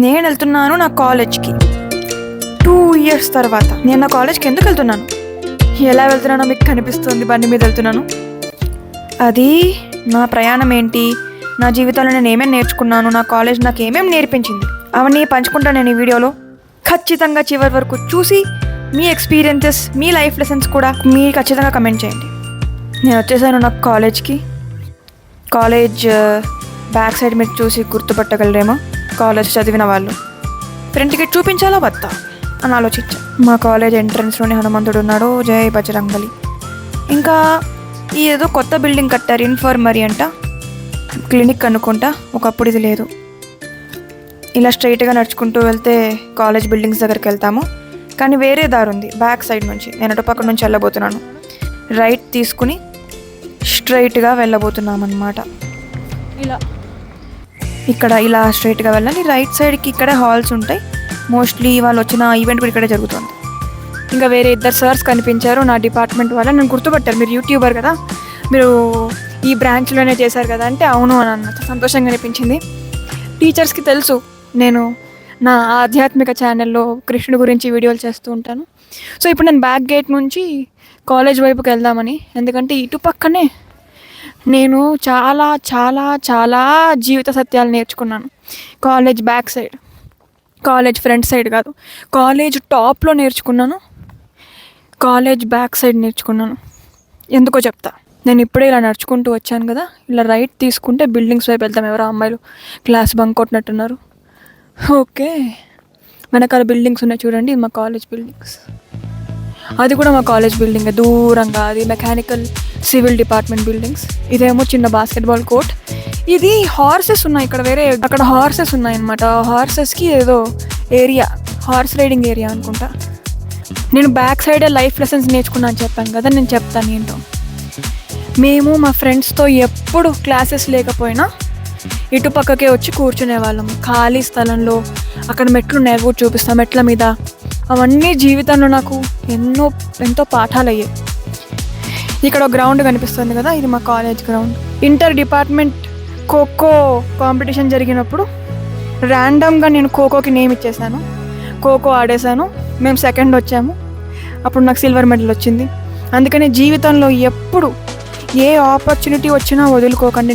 నేను వెళ్తున్నాను నా కాలేజ్కి 2 years తర్వాత. నేను నా కాలేజ్కి ఎందుకు వెళ్తున్నాను, ఎలా వెళ్తున్నానో మీకు కనిపిస్తుంది. బండి మీద వెళ్తున్నాను. అది నా ప్రయాణం ఏంటి, నా జీవితంలో నేను ఏమేమి నేర్చుకున్నాను, నా కాలేజ్ నాకు ఏమేమి నేర్పించింది, అవన్నీ పంచుకుంటాను నేను ఈ వీడియోలో. ఖచ్చితంగా చివరి వరకు చూసి మీ ఎక్స్పీరియన్సెస్, మీ లైఫ్ లెసన్స్ కూడా మీరు ఖచ్చితంగా కమెంట్ చేయండి. నేను వచ్చేసాను నా కాలేజ్కి. కాలేజ్ బ్యాక్ సైడ్ మీరు చూసి గుర్తుపట్టగలరేమో, కాలేజ్ చదివిన వాళ్ళు. ఫ్రంట్ టికెట్ చూపించాలా వద్దా అని ఆలోచించా. మా కాలేజ్ ఎంట్రన్స్లోనే హనుమంతుడు ఉన్నాడు, జై బజరంగబలి. ఇంకా ఈ ఏదో కొత్త బిల్డింగ్ కట్టారు, ఇన్ఫర్మరీ అంట, క్లినిక్ అనుకుంటా. ఒకప్పుడు ఇది లేదు. ఇలా స్ట్రైట్గా నడుచుకుంటూ వెళ్తే కాలేజ్ బిల్డింగ్స్ దగ్గరికి వెళ్తాము. కానీ వేరే దారి ఉంది బ్యాక్ సైడ్ నుంచి. నేను అటు పక్క నుంచి వెళ్ళబోతున్నాను. రైట్ తీసుకుని స్ట్రైట్గా వెళ్ళబోతున్నాం అన్నమాట. ఇక్కడ ఇలా స్ట్రైట్గా వెళ్ళాలి. రైట్ సైడ్కి ఇక్కడే హాల్స్ ఉంటాయి. మోస్ట్లీ వాళ్ళు వచ్చిన ఈవెంట్ కూడా ఇక్కడే జరుగుతుంది. ఇంకా వేరే 2 సార్స్ కనిపించారు నా డిపార్ట్మెంట్ వాళ్ళ. నన్ను గుర్తుపట్టారు, మీరు యూట్యూబర్ కదా, మీరు ఈ బ్రాంచ్లోనే చేశారు కదా అంటే అవును అని అన్నట్టు సంతోషంగా అనిపించింది. టీచర్స్కి తెలుసు నేను నా ఆధ్యాత్మిక ఛానల్లో కృష్ణుడి గురించి వీడియోలు చేస్తూ ఉంటాను. సో ఇప్పుడు నేను బ్యాక్ గేట్ నుంచి కాలేజ్ వైపుకి వెళ్దామని, ఎందుకంటే ఇటు పక్కనే నేను చాలా చాలా చాలా జీవిత సత్యాలు నేర్చుకున్నాను. College back side, college front side కాదు, కాలేజ్ టాప్లో నేర్చుకున్నాను, కాలేజ్ బ్యాక్ సైడ్ నేర్చుకున్నాను. ఎందుకో చెప్తా. నేను ఇప్పుడే ఇలా నడుచుకుంటూ వచ్చాను కదా, ఇలా రైట్ తీసుకుంటే బిల్డింగ్స్ వైపు వెళ్తాం. ఎవరో అమ్మాయిలు క్లాస్ బంక్ కొట్టినట్టున్నారు. ఓకే, వెనకాల బిల్డింగ్స్ ఉన్నాయి చూడండి, మా కాలేజ్ బిల్డింగ్స్. అది కూడా మా కాలేజ్ బిల్డింగ్ దూరంగా, అది మెకానికల్ సివిల్ డిపార్ట్మెంట్ బిల్డింగ్స్. ఇదేమో చిన్న బాస్కెట్బాల్ కోర్ట్. ఇది హార్సెస్ ఉన్నాయి ఇక్కడ, వేరే అక్కడ హార్సెస్ ఉన్నాయి అన్నమాట. హార్సెస్కి ఏదో ఏరియా, హార్స్ రైడింగ్ ఏరియా అనుకుంటా. నేను బ్యాక్ సైడే లైఫ్ లెసన్స్ నేర్చుకున్నాను చెప్పాను కదా, నేను చెప్తాను ఏంటో. మేము మా ఫ్రెండ్స్తో ఎప్పుడు క్లాసెస్ లేకపోయినా ఇటు పక్కకే వచ్చి కూర్చునే వాళ్ళం ఖాళీ స్థలంలో. అక్కడ మెట్లు ఉన్నాయి, కూడా చూపిస్తాం, మెట్ల మీద. అవన్నీ జీవితంలో నాకు ఎంతో పాఠాలు అయ్యాయి. ఇక్కడ ఒక గ్రౌండ్ కనిపిస్తుంది కదా, ఇది మా college ground. Inter department kho kho competition జరిగినప్పుడు ర్యాండమ్గా నేను ఖోఖోకి నేమ్ ఇచ్చేసాను. ఖోఖో ఆడేశాను, మేము 2nd వచ్చాము. అప్పుడు నాకు సిల్వర్ మెడల్ వచ్చింది. అందుకని జీవితంలో ఎప్పుడు ఏ ఆపర్చునిటీ వచ్చినా వదులుకోకండి.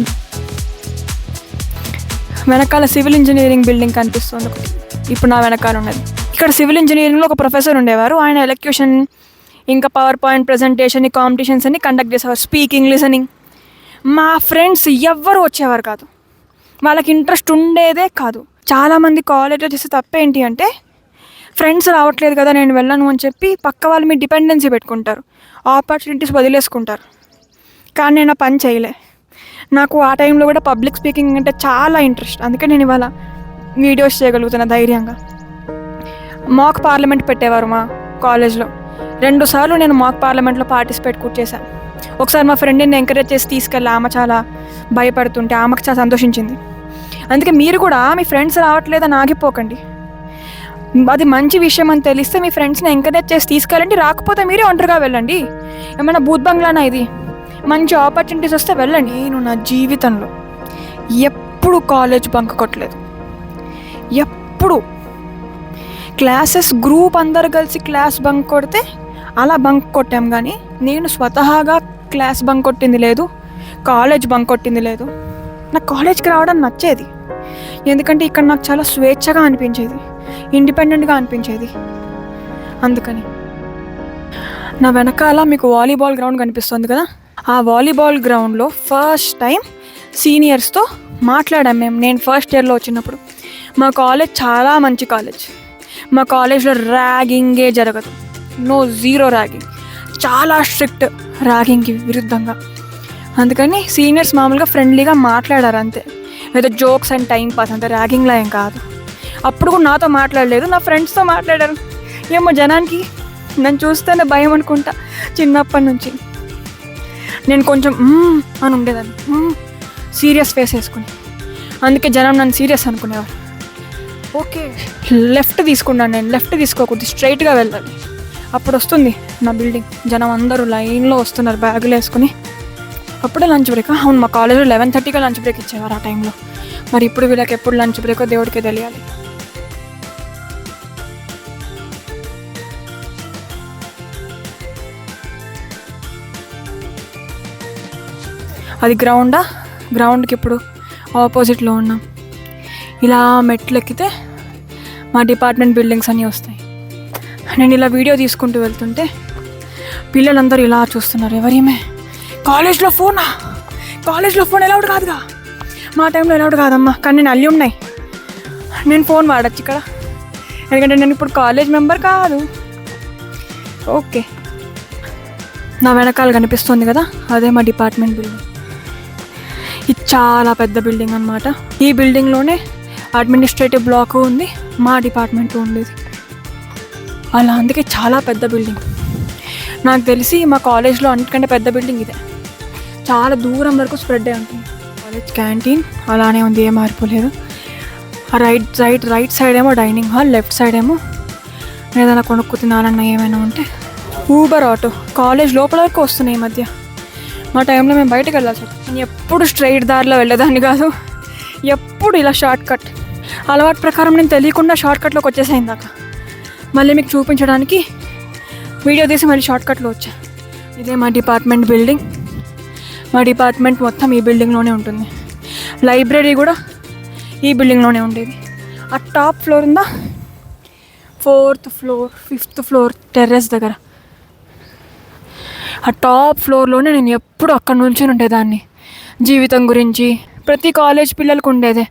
వెనకాల సివిల్ ఇంజనీరింగ్ బిల్డింగ్ కనిపిస్తుంది ఒకటి, ఇప్పుడు నా వెనకాల ఉన్నది. ఇక్కడ సివిల్ ఇంజనీరింగ్లో ఒక ప్రొఫెసర్ ఉండేవారు. ఆయన ఎలక్యూషన్ ఇంకా పవర్ పాయింట్ ప్రజెంటేషన్, ఈ కాంపిటీషన్స్ అన్ని కండక్ట్ చేసేవారు, స్పీకింగ్, లిసనింగ్. మా ఫ్రెండ్స్ ఎవ్వరు వచ్చేవారు కాదు, వాళ్ళకి ఇంట్రెస్ట్ ఉండేదే కాదు. చాలామంది కాలేజ్లో చేసే తప్పేంటి అంటే, ఫ్రెండ్స్ రావట్లేదు కదా నేను వెళ్ళను అని చెప్పి పక్క వాళ్ళు మీ డిపెండెన్సీ పెట్టుకుంటారు, ఆపర్చునిటీస్ వదిలేసుకుంటారు. కానీ నేను ఆ పని చేయలే. నాకు ఆ టైంలో కూడా పబ్లిక్ స్పీకింగ్ అంటే చాలా ఇంట్రెస్ట్. అందుకే నేను ఇవాళ వీడియోస్ చేయగలుగుతున్నా ధైర్యంగా. మాక్ పార్లమెంట్ పెట్టేవారు మా కాలేజ్లో. 2 సార్లు నేను మాక్ పార్లమెంట్లో పార్టిసిపేట్ కూడా చేశాను. ఒకసారి మా ఫ్రెండ్ని ఎంకరేజ్ చేసి తీసుకెళ్ళి, ఆమె చాలా భయపడుతుంటే ఆమెకు చాలా సంతోషించింది. అందుకే మీరు కూడా మీ ఫ్రెండ్స్ రావట్లేదని ఆగిపోకండి. అది మంచి విషయం అని తెలిస్తే మీ ఫ్రెండ్స్ని ఎంకరేజ్ చేసి తీసుకెళ్ళండి. రాకపోతే మీరే ఒంటరిగా వెళ్ళండి. ఏమైనా బూత్ బంగ్లానా ఇది? మంచి ఆపర్చునిటీస్ వస్తే వెళ్ళండి. నేను నా జీవితంలో ఎప్పుడు కాలేజ్ బంక్ కొట్టలేదు. ఎప్పుడు క్లాసెస్ గ్రూప్ అందరు కలిసి క్లాస్ బంక్ కొడితే అలా బంక్ కొట్టాం, కానీ నేను స్వతహాగా క్లాస్ బంక్ కొట్టింది లేదు, కాలేజ్ బంక్ కొట్టింది లేదు. నాకు కాలేజ్కి రావడం నచ్చేది, ఎందుకంటే ఇక్కడ నాకు చాలా స్వేచ్ఛగా అనిపించేది, ఇండిపెండెంట్గా అనిపించేది. అందుకని నా వెనకాల మీకు వాలీబాల్ గ్రౌండ్ కనిపిస్తుంది కదా, ఆ వాలీబాల్ గ్రౌండ్లో ఫస్ట్ టైం సీనియర్స్తో మాట్లాడాం మేము. నేను ఫస్ట్ ఇయర్లో వచ్చినప్పుడు. మా కాలేజ్ చాలా మంచి కాలేజ్. మా కాలేజ్లో ర్యాగింగే జరగదు, జీరో ర్యాగింగ్, చాలా స్ట్రిక్ట్ ర్యాగింగ్కి విరుద్ధంగా. అందుకని సీనియర్స్ మామూలుగా ఫ్రెండ్లీగా మాట్లాడారు అంతే, ఏదో జోక్స్ అండ్ టైం పాస్, అంతే, ర్యాగింగ్లా ఏం కాదు. అప్పుడు కూడా నాతో మాట్లాడలేదు, నా ఫ్రెండ్స్తో మాట్లాడారు. ఏమో జనానికి నన్ను చూస్తేనే భయం అనుకుంటా. చిన్నప్పటి నుంచి నేను కొంచెం అని ఉండేదాన్ని, సీరియస్ ఫేస్ వేసుకుని. అందుకే జనం నన్ను సీరియస్ అనుకునేవారు. ఓకే, లెఫ్ట్ తీసుకున్నాను నేను. లెఫ్ట్ తీసుకోకూడదు, స్ట్రైట్గా వెళ్ళాలి, అప్పుడు వస్తుంది నా బిల్డింగ్. జనం అందరూ లైన్లో వస్తున్నారు బ్యాగులు వేసుకుని. అప్పుడే లంచ్ బ్రేక్. అవును, మా కాలేజ్లో 11:30గా లంచ్ బ్రేక్ ఇచ్చేవారు ఆ టైంలో. మరి ఇప్పుడు వీళ్ళకి ఎప్పుడు లంచ్ బ్రేకో దేవుడికే తెలియాలి. అది గ్రౌండ్కి ఇప్పుడు ఆపోజిట్లో ఉన్నాం. ఇలా మెట్లు ఎక్కితే మా డిపార్ట్మెంట్ బిల్డింగ్స్ అన్నీ వస్తాయి. నేను ఇలా వీడియో తీసుకుంటూ వెళ్తుంటే పిల్లలందరూ ఇలా చూస్తున్నారు, ఎవరేమే కాలేజ్లో ఫోన్ అలౌడ్ కాదుగా. మా టైంలో అలౌడ్ కాదమ్మా, కానీ నేను అల్లి ఉన్నాయి, నేను ఫోన్ వాడచ్చు ఇక్కడ, ఎందుకంటే నేను ఇప్పుడు కాలేజ్ మెంబర్ కాదు. ఓకే, నా వెనకాల కనిపిస్తుంది కదా, అదే మా డిపార్ట్మెంట్ బిల్డింగ్. ఇది చాలా పెద్ద బిల్డింగ్ అనమాట. ఈ బిల్డింగ్లోనే అడ్మినిస్ట్రేటివ్ బ్లాక్ ఉంది, మా డిపార్ట్మెంట్ ఉండేది. అలా అందుకే చాలా పెద్ద బిల్డింగ్. నాకు తెలిసి మా కాలేజ్లో అన్నిటికంటే పెద్ద బిల్డింగ్ ఇదే. చాలా దూరం వరకు స్ప్రెడ్ అయి ఉంటుంది. కాలేజ్ క్యాంటీన్ అలానే ఉంది, ఏం మారిపోలేదు. రైట్ సైడ్ ఏమో డైనింగ్ హాల్, లెఫ్ట్ సైడ్ ఏమో ఏదైనా కొనుక్కు తినాలన్నా ఏమైనా ఉంటే ఊబర్ ఆటో. కాలేజ్ లోపల వరకు వస్తున్నాయి ఈ మధ్య. మా టైంలో మేము బయటకు వెళ్ళాల్సి వచ్చింది. నేను ఎప్పుడు స్ట్రైట్ దారిలో వెళ్ళేదాన్ని కాదు, ఎప్పుడు ఇలా షార్ట్ కట్. అలవాటు ప్రకారం నేను తెలియకుండా షార్ట్ కట్లోకి వచ్చేసాను దాకా. మళ్ళీ మీకు చూపించడానికి వీడియో తీసి మళ్ళీ షార్ట్ కట్లో వచ్చా. ఇదే మా డిపార్ట్మెంట్ బిల్డింగ్. మా డిపార్ట్మెంట్ మొత్తం ఈ బిల్డింగ్లోనే ఉంటుంది. లైబ్రరీ కూడా ఈ బిల్డింగ్లోనే ఉండేది. ఆ టాప్ ఫ్లోర్ ఉందా, 4th floor 5th floor terrace దగ్గర, ఆ టాప్ ఫ్లోర్లోనే నేను ఎప్పుడు అక్కడ నుంచొని ఉండేదాన్ని. జీవితం గురించి ప్రతి కాలేజ్ పిల్లలకు ఉండేదే,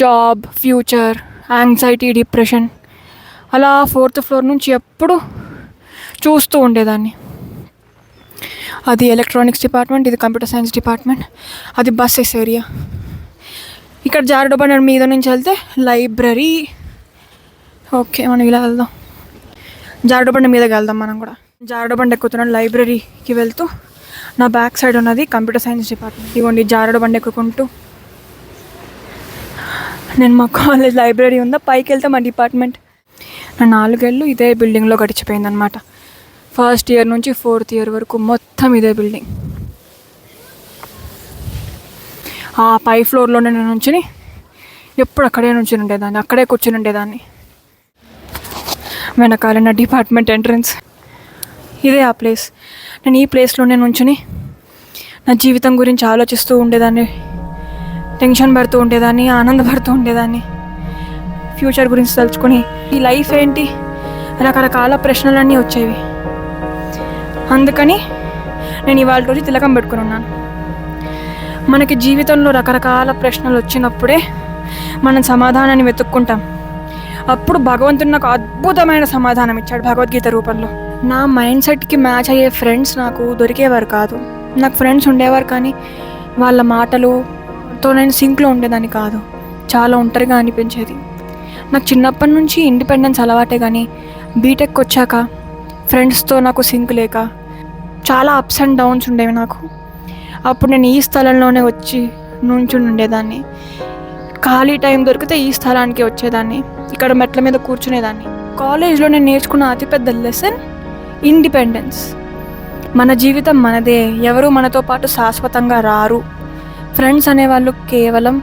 జాబ్, ఫ్యూచర్, యాంగ్జైటీ, డిప్రెషన్, అలా 4th ఫ్లోర్ నుంచి ఎప్పుడు చూస్తూ ఉండేదాన్ని. అది ఎలక్ట్రానిక్స్ డిపార్ట్మెంట్, ఇది కంప్యూటర్ సైన్స్ డిపార్ట్మెంట్, అది బస్సెస్ ఏరియా. ఇక్కడ జారుడుబండ మీద నుంచి వెళ్తే లైబ్రరీ. ఓకే, మనం ఇలా వెళ్దాం, జారుడుబండ మీదకి వెళ్దాం మనం కూడా. జారుడుబండ ఎక్కుతున్నాను, లైబ్రరీకి వెళ్తూ నా బ్యాక్ సైడ్ ఉన్నది కంప్యూటర్ సైన్స్ డిపార్ట్మెంట్. ఇదిగోండి జారుడుబండ ఎక్కుకుంటూ నేను మా కాలేజ్ లైబ్రరీ ఉందా, పైకి వెళ్తే మా డిపార్ట్మెంట్. నా 4 ఏళ్ళు ఇదే బిల్డింగ్లో గడిచిపోయిందనమాట. 1st ఇయర్ నుంచి 4th ఇయర్ వరకు మొత్తం ఇదే బిల్డింగ్. ఆ పై ఫ్లోర్లోనే నేను నుంచుని ఎప్పుడు అక్కడే నుంచుని ఉండేదాన్ని, అక్కడే కూర్చుని ఉండేదాన్ని. వెనకాల నా డిపార్ట్మెంట్ ఎంట్రన్స్. ఇదే ఆ ప్లేస్. నేను ఈ ప్లేస్లోనే నుంచుని నా జీవితం గురించి ఆలోచిస్తూ ఉండేదాన్ని, టెన్షన్ పడుతూ ఉండేదాన్ని, ఆనందపడుతూ ఉండేదాన్ని. ఫ్యూచర్ గురించి తలుచుకొని ఈ లైఫ్ ఏంటి, రకరకాల ప్రశ్నలన్నీ వచ్చేవి. అందుకని నేను ఇవాళ రోజు తిలకం పెట్టుకుని ఉన్నాను. మనకి జీవితంలో రకరకాల ప్రశ్నలు వచ్చినప్పుడే మనం సమాధానాన్ని వెతుక్కుంటాం. అప్పుడు భగవంతుడు నాకు అద్భుతమైన సమాధానం ఇచ్చాడు భగవద్గీత రూపంలో. నా మైండ్ సెట్కి మ్యాచ్ అయ్యే ఫ్రెండ్స్ నాకు దొరికేవారు కాదు. నాకు ఫ్రెండ్స్ ఉండేవారు, కానీ వాళ్ళ మాటలుతో నేను సింక్లో ఉండేదాన్ని కాదు. చాలా ఒంటరిగా అనిపించేది. నాకు చిన్నప్పటి నుంచి ఇండిపెండెన్స్ అలవాటే, కానీ బీటెక్ వచ్చాక ఫ్రెండ్స్తో నాకు సింక్ లేక చాలా అప్స్ అండ్ డౌన్స్ ఉండేవి నాకు. అప్పుడు నేను ఈ స్థలంలోనే వచ్చి నుంచుని ఉండేదాన్ని. ఖాళీ టైం దొరికితే ఈ స్థలానికి వచ్చేదాన్ని, ఇక్కడ మెట్ల మీద కూర్చునేదాన్ని. కాలేజ్లో నేను నేర్చుకున్న అతిపెద్ద లెసన్ ఇండిపెండెన్స్. మన జీవితం మనదే, ఎవరు మనతో పాటు శాశ్వతంగా రారు. ఫ్రెండ్స్ అనేవాళ్ళు కేవలం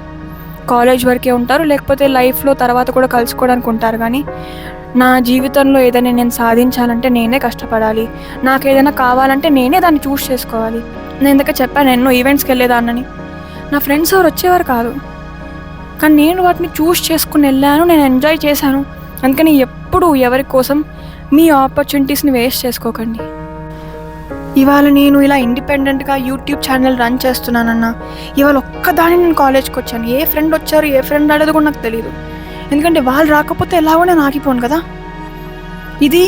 కాలేజ్ వరకే ఉంటారు, లేకపోతే లైఫ్లో తర్వాత కూడా కలుసుకోవడానికి ఉంటారు. కానీ నా జీవితంలో ఏదైనా నేను సాధించాలంటే నేనే కష్టపడాలి, నాకు ఏదైనా కావాలంటే నేనే దాన్ని చూస్ చేసుకోవాలి. నేను ఇందాక చెప్పాను, ఎన్నో ఈవెంట్స్కి వెళ్ళేదాన్నని. నా ఫ్రెండ్స్ ఎవరు వచ్చేవారు కాదు, కానీ నేను వాటిని చూస్ చేసుకుని వెళ్ళాను, నేను ఎంజాయ్ చేశాను. అందుకని ఎప్పుడు ఎవరి కోసం మీ ఆపర్చునిటీస్ని వేస్ట్ చేసుకోకండి. ఇవాళ నేను ఇలా ఇండిపెండెంట్గా యూట్యూబ్ ఛానల్ రన్ చేస్తున్నానన్నా, ఇవాళ ఒక్కదాని నేను కాలేజ్కి వచ్చాను. ఏ ఫ్రెండ్ వచ్చారు, ఏ ఫ్రెండ్ రాలేదు కూడా నాకు తెలియదు. ఎందుకంటే వాళ్ళు రాకపోతే ఎలాగో నేను ఆగిపోను కదా. ఇది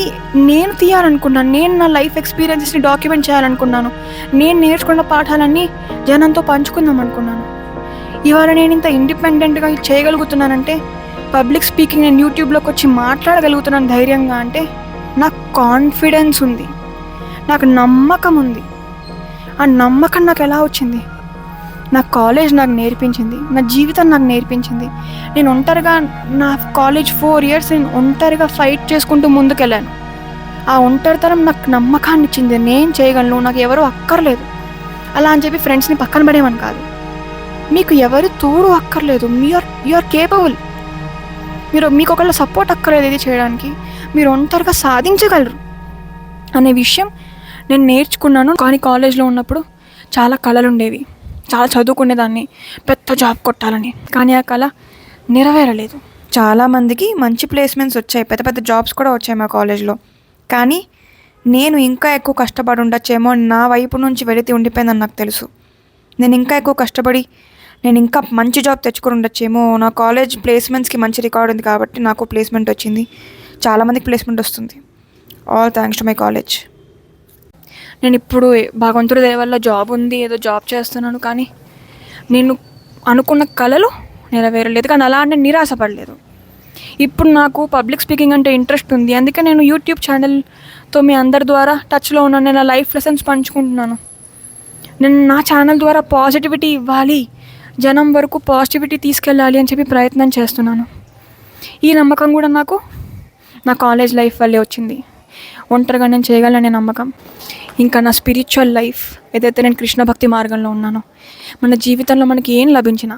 నేను తీయాలనుకున్నాను, నేను నా లైఫ్ ఎక్స్పీరియన్సెస్ని డాక్యుమెంట్ చేయాలనుకున్నాను, నేను నేర్చుకున్న పాఠాలన్నీ జనంతో పంచుకుందాం అనుకున్నాను. ఇవాళ నేను ఇంత ఇండిపెండెంట్గా చేయగలుగుతున్నానంటే, పబ్లిక్ స్పీకింగ్ నేను యూట్యూబ్లోకి వచ్చి మాట్లాడగలుగుతున్నాను ధైర్యంగా అంటే నాకు కాన్ఫిడెన్స్ ఉంది, నాకు నమ్మకం ఉంది. ఆ నమ్మకం నాకు ఎలా వచ్చింది? నా కాలేజ్ నాకు నేర్పించింది, నా జీవితం నాకు నేర్పించింది. నేను ఒంటరిగా నా కాలేజ్ 4 years నేను ఒంటరిగా ఫైట్ చేసుకుంటూ ముందుకెళ్ళాను. ఆ ఒంటరితనం నాకు నమ్మకాన్ని ఇచ్చింది. నేను చేయగలను, నాకు ఎవరు అక్కర్లేదు అలా అని చెప్పి ఫ్రెండ్స్ని పక్కన పడేమని కాదు. మీకు ఎవరు తోడు అక్కర్లేదు, యూఆర్ కేపబుల్. మీకు ఒకళ్ళ సపోర్ట్ అక్కర్లేదు ఇది చేయడానికి, మీరు ఒంటరిగా సాధించగలరు అనే విషయం నేను నేర్చుకున్నాను. కానీ కాలేజ్లో ఉన్నప్పుడు చాలా కళలు ఉండేవి, చాలా చదువుకునేదాన్ని, పెద్ద జాబ్ కొట్టాలని. కానీ ఆ కళ నెరవేరలేదు. చాలామందికి మంచి ప్లేస్మెంట్స్ వచ్చాయి, పెద్ద పెద్ద జాబ్స్ కూడా వచ్చాయి మా కాలేజ్లో. కానీ నేను ఇంకా ఎక్కువ కష్టపడి ఉండొచ్చేమో, నా వైపు నుంచి వెళితే ఉండిపోయిందని నాకు తెలుసు. నేను ఇంకా ఎక్కువ కష్టపడి నేను ఇంకా మంచి జాబ్ తెచ్చుకొని ఉండొచ్చేమో. నా కాలేజ్ ప్లేస్మెంట్స్కి మంచి రికార్డ్ ఉంది కాబట్టి నాకు ప్లేస్మెంట్ వచ్చింది, చాలామందికి ప్లేస్మెంట్ వస్తుంది. All thanks to my college. నేను ఇప్పుడు భగవంతుడి దయ వల్ల జాబ్ ఉంది, ఏదో జాబ్ చేస్తున్నాను. కానీ నేను అనుకున్న కళలు నెరవేరలేదు. కానీ అలా అంటే నిరాశపడలేదు. ఇప్పుడు నాకు పబ్లిక్ స్పీకింగ్ అంటే ఇంట్రెస్ట్ ఉంది. అందుకే నేను యూట్యూబ్ ఛానల్తో మీ అందరి ద్వారా టచ్లో ఉన్నాను. నేను నా లైఫ్ లెసన్స్ పంచుకుంటున్నాను. నేను నా ఛానల్ ద్వారా పాజిటివిటీ ఇవ్వాలి, జనం వరకు పాజిటివిటీ తీసుకెళ్ళాలి అని చెప్పి ప్రయత్నం చేస్తున్నాను. ఈ నమ్మకం కూడా నాకు నా కాలేజ్ లైఫ్ వల్లే వచ్చింది. ఒంటరిగా నేను చేయగలనే నమ్మకం. ఇంకా నా స్పిరిచువల్ లైఫ్ ఏదైతే నేను కృష్ణ భక్తి మార్గంలో ఉన్నానో, మన జీవితంలో మనకి ఏం లభించినా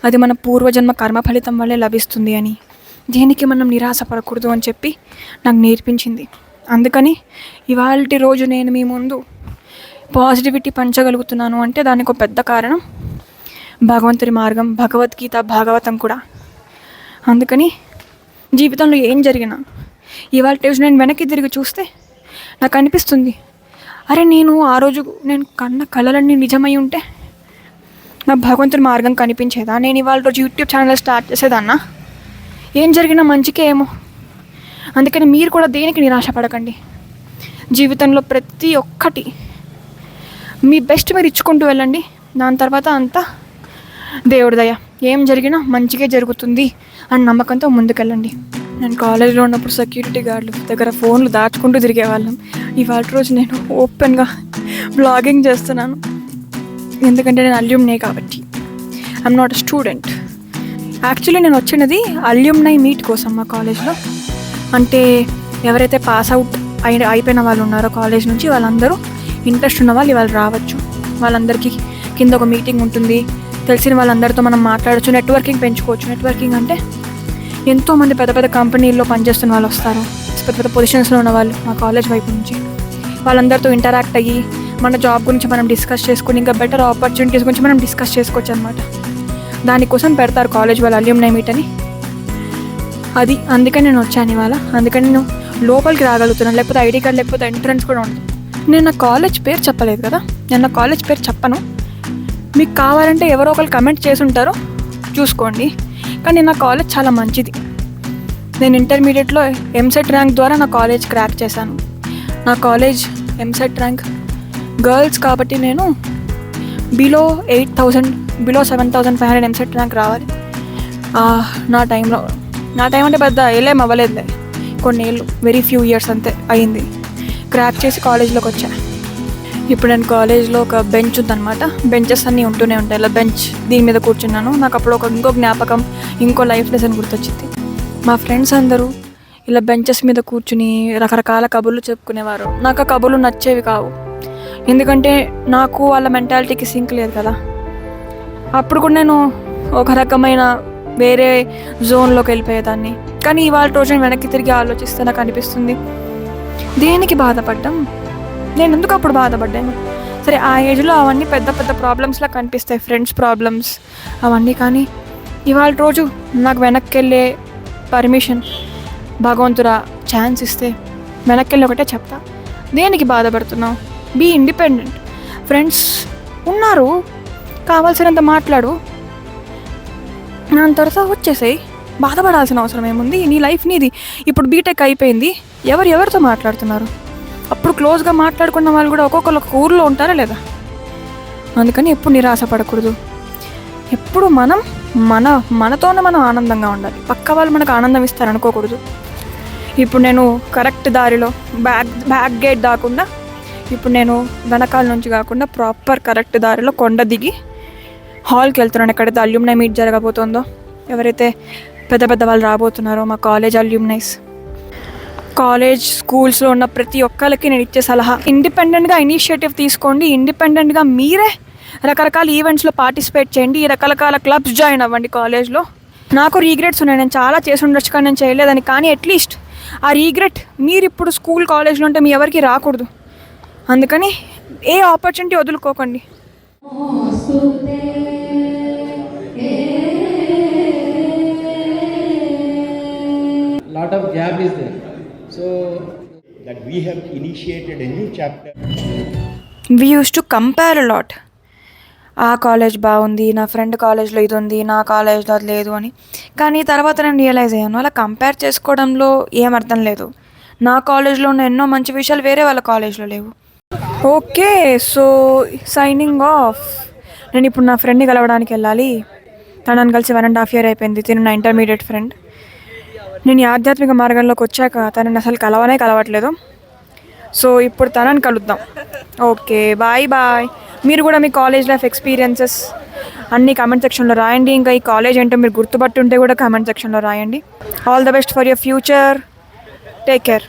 అది మన పూర్వజన్మ కర్మ ఫలితం వల్లే లభిస్తుంది అని, దేనికి మనం నిరాశపడకూడదు అని చెప్పి నాకు నేర్పించింది. అందుకని ఇవాల్టి రోజు నేను మీ ముందు పాజిటివిటీ పంచగలుగుతున్నాను అంటే దానికి ఒక పెద్ద కారణం భగవంతుడి మార్గం, భగవద్గీత, భాగవతం కూడా. అందుకని జీవితంలో ఏం జరిగినా ఇవాళ రోజు నేను వెనక్కి తిరిగి చూస్తే నాకు అనిపిస్తుంది, అరే నేను ఆ రోజు నేను కన్న కళలన్నీ నిజమై ఉంటే నాకు భగవంతుడి మార్గం కనిపించేదా, నేను ఇవాళ రోజు యూట్యూబ్ ఛానల్ స్టార్ట్ చేసేదాన్నా, ఏం జరిగినా మంచికే ఏమో. అందుకని మీరు కూడా దేనికి నిరాశపడకండి. జీవితంలో ప్రతి ఒక్కటి మీ బెస్ట్ మీరు ఇచ్చుకుంటూ వెళ్ళండి. దాని తర్వాత అంతా దేవుడి దయ, ఏం జరిగినా మంచిగా జరుగుతుంది అని నమ్మకంతో ముందుకెళ్ళండి. నేను కాలేజీలో ఉన్నప్పుడు సెక్యూరిటీ గార్డులు దగ్గర ఫోన్లు దాచుకుంటూ తిరిగేవాళ్ళం. ఇవాళ రోజు నేను ఓపెన్గా బ్లాగింగ్ చేస్తున్నాను, ఎందుకంటే నేను అల్యూమ్నై కాబట్టి. I'm not a student. Actually నేను వచ్చినది అల్యూమ్నై మీట్ కోసం మా కాలేజ్లో. అంటే ఎవరైతే పాస్ అవుట్ అయిపోయిన వాళ్ళు ఉన్నారో కాలేజ్ నుంచి, వాళ్ళందరూ ఇంట్రెస్ట్ ఉన్న వాళ్ళు ఇవాళ రావచ్చు. వాళ్ళందరికీ కింద ఒక మీటింగ్ ఉంటుంది, తెలిసిన వాళ్ళందరితో మనం మాట్లాడచ్చు, నెట్వర్కింగ్ పెంచుకోవచ్చు. నెట్వర్కింగ్ అంటే ఎంతోమంది పెద్ద పెద్ద కంపెనీల్లో పనిచేస్తున్న వాళ్ళు వస్తారు, పెద్ద పెద్ద పొజిషన్స్లో ఉన్న వాళ్ళు మా కాలేజ్ వైపు నుంచి. వాళ్ళందరితో ఇంటరాక్ట్ అయ్యి మన జాబ్ గురించి మనం డిస్కస్ చేసుకుని ఇంకా బెటర్ ఆపర్చునిటీస్ గురించి మనం డిస్కస్ చేసుకోవచ్చు అనమాట. దానికోసం పెడతారు కాలేజ్ వాళ్ళు అల్యూమ్నై మీట్ అని. అది అందుకని నేను వచ్చాను ఇవాళ. అందుకని నేను లోపలికి రాగలుగుతున్నాను, లేకపోతే ఐడి కార్డ్ లేకపోతే ఎంట్రన్స్ కూడా ఉంటుంది. నేను నా కాలేజ్ పేరు చెప్పలేదు కదా, నేను నా కాలేజ్ పేరు చెప్పను. మీకు కావాలంటే ఎవరో ఒకరు కమెంట్ చేసి ఉంటారో చూసుకోండి. కానీ నా కాలేజ్ చాలా మంచిది. నేను ఇంటర్మీడియట్లో ఎంసెట్ ర్యాంక్ ద్వారా నా కాలేజ్ క్రాక్ చేశాను. నా కాలేజ్ ఎంసెట్ ర్యాంక్ గర్ల్స్ కాబట్టి నేను బిలో 7,500 ఎంసెట్ ర్యాంక్ రావాలి. నా టైంలో, నా టైం అంటే పెద్ద ఏం అవ్వలేదులే, కొన్ని ఏళ్ళు, వెరీ ఫ్యూ ఇయర్స్ అంతే అయింది. క్రాక్ చేసి కాలేజ్లోకి వచ్చా. ఇప్పుడు నేను కాలేజ్లో ఒక బెంచ్ ఉందన్నమాట. బెంచెస్ అన్నీ ఉంటూనే ఉంటాయి. ఇలా బెంచ్ దీని మీద కూర్చున్నాను. నాకు అప్పుడు ఇంకో జ్ఞాపకం, ఇంకో లైఫ్ లెసన్ గుర్తొచ్చింది. మా ఫ్రెండ్స్ అందరూ ఇలా బెంచెస్ మీద కూర్చుని రకరకాల కబుర్లు చెప్పుకునేవారు. నాకు ఆ కబుర్లు నచ్చేవి కావు, ఎందుకంటే నాకు వాళ్ళ మెంటాలిటీకి సింక్ లేదు కదా. అప్పుడు కూడా నేను ఒక రకమైన వేరే జోన్లోకి వెళ్ళిపోయేదాన్ని. కానీ ఇవాళ రోజు నేను వెనక్కి తిరిగి ఆలోచిస్తే నాకు అనిపిస్తుంది, దేనికి బాధపడ్డాం, నేను ఎందుకు అప్పుడు బాధపడ్డాను. సరే ఆ ఏజ్లో అవన్నీ పెద్ద పెద్ద ప్రాబ్లమ్స్లా కనిపిస్తాయి, ఫ్రెండ్స్ ప్రాబ్లమ్స్ అవన్నీ. కానీ ఇవాళ రోజు నాకు వెనక్కి వెళ్ళే పర్మిషన్ భగవంతుడా ఛాన్స్ ఇస్తే వెనక్కి వెళ్ళి ఒకటే చెప్తా, దేనికి బాధపడుతున్నావు, బీ ఇండిపెండెంట్. ఫ్రెండ్స్ ఉన్నారు, కావాల్సినంత మాట్లాడు, దాని తర్వాత వచ్చేసాయి. బాధపడాల్సిన అవసరం ఏముంది, నీ లైఫ్ నీది. ఇప్పుడు బీటెక్ అయిపోయింది, ఎవరితో మాట్లాడుతున్నారు? అప్పుడు క్లోజ్గా మాట్లాడుకున్న వాళ్ళు కూడా ఒక్కొక్కరు ఒక ఊర్లో ఉంటారా లేదా? అందుకని ఎప్పుడు నిరాశపడకూడదు. ఎప్పుడు మనతోనే మనం ఆనందంగా ఉండాలి. పక్క వాళ్ళు మనకు ఆనందం ఇస్తారనుకోకూడదు. ఇప్పుడు నేను కరెక్ట్ దారిలో బ్యాక్ గేట్ దాకుండా, ఇప్పుడు నేను వెనకాల నుంచి కాకుండా ప్రాపర్ కరెక్ట్ దారిలో కొండ దిగి హాల్కి వెళ్తున్నాను. ఎక్కడైతే అల్యూమ్నై మీట్ జరగబోతుందో, ఎవరైతే పెద్ద పెద్ద వాళ్ళు రాబోతున్నారో మా కాలేజ్ అల్యూమ్నైస్. కాలేజ్ స్కూల్స్లో ఉన్న ప్రతి ఒక్కరికి నేను ఇచ్చే సలహా, ఇండిపెండెంట్గా ఇనిషియేటివ్ తీసుకోండి. ఇండిపెండెంట్గా మీరే రకరకాల ఈవెంట్స్లో పార్టిసిపేట్ చేయండి, రకరకాల క్లబ్స్ జాయిన్ అవ్వండి కాలేజ్లో. నాకు రీగ్రెట్స్ ఉన్నాయి, నేను చాలా చేసి ఉండొచ్చు కానీ నేను చేయలేదని. కానీ అట్లీస్ట్ ఆ రీగ్రెట్ మీరు ఇప్పుడు స్కూల్ కాలేజ్లో ఉంటే మీ ఎవరికి రాకూడదు. అందుకని ఏ opportunity వదులుకోకండి. Lot of gap is there. So that we have initiated a new chapter. We use to compare lot. ఆ కాలేజ్ బాగుంది, నా ఫ్రెండ్ కాలేజ్లో ఇది ఉంది, నా కాలేజ్లో అది లేదు అని. కానీ తర్వాత నేను రియలైజ్ అయ్యాను, అలా కంపేర్ చేసుకోవడంలో ఏం అర్థం లేదు. నా కాలేజ్లో ఉన్న ఎన్నో మంచి విషయాలు వేరే వాళ్ళ కాలేజ్లో లేవు. Okay, so signing off. నేను ఇప్పుడు నా ఫ్రెండ్ని కలవడానికి వెళ్ళాలి. తనని కలిసి 1.5 year అయిపోయింది. తిను నా ఇంటర్మీడియట్ ఫ్రెండ్. నేను ఈ ఆధ్యాత్మిక మార్గంలోకి వచ్చాక తనని అసలు కలవట్లేదు. సో ఇప్పుడు తనని కలుద్దాం. Okay, bye bye. మీరు కూడా మీ కాలేజ్ లైఫ్ ఎక్స్పీరియన్సెస్ అన్నీ కామెంట్ సెక్షన్లో రాయండి. ఇంకా ఈ కాలేజ్ ఏంటో మీరు గుర్తుపట్టుంటే కూడా కామెంట్ సెక్షన్లో రాయండి. All the best for your future. Take care.